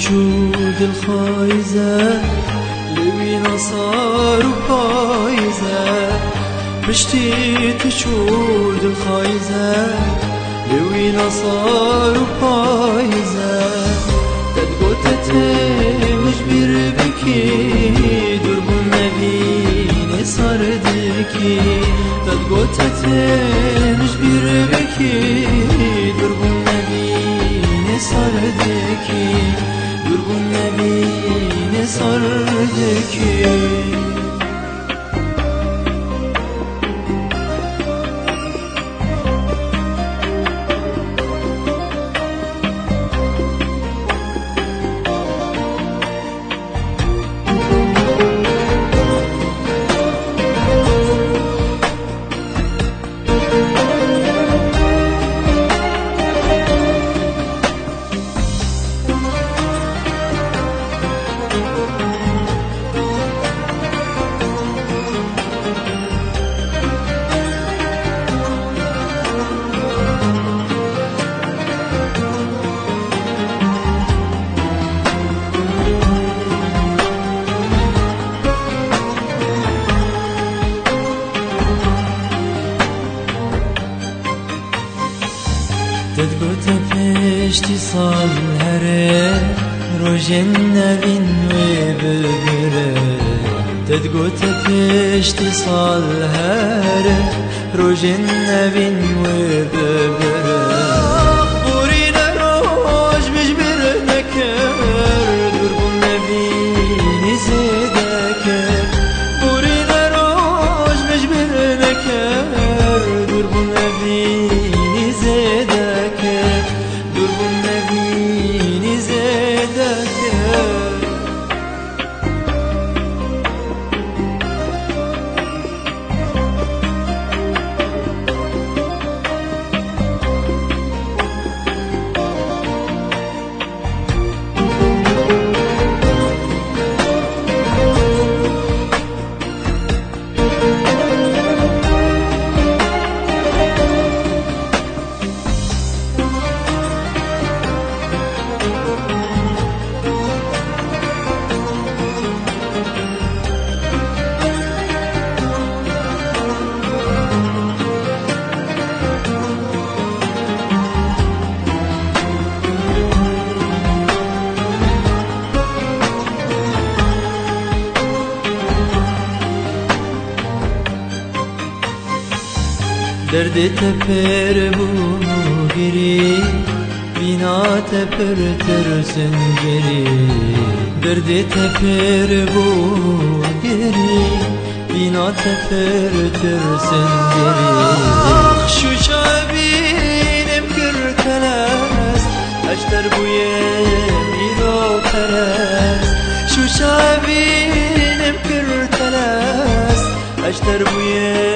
تشود الخايزة لوين صار وفايزة بشتي تشود الخايزة لوين صار وفايزة تدقوت مش بيربكي درب النبي صار دكي تدقوت مش بيربكي درب النبي صار دكي درب النبي صار دكي تدقوت پشتی سال هره روژن نوین و ببره تدقوت پشتی سال هره روژن نوین و ببره بورین روش بجبر نکر دربون نبینی زیده کر بورین روش بجبر نکر دربون نبینی زیده درب النبي زادك درد تپر بو گری بینا تپر ترسن گری درد تپر بو گری بینا تپر ترسن گری شو شابینم کرتلست اشتر بوی میرو پرست شو شابینم کرتلست اشتر بوی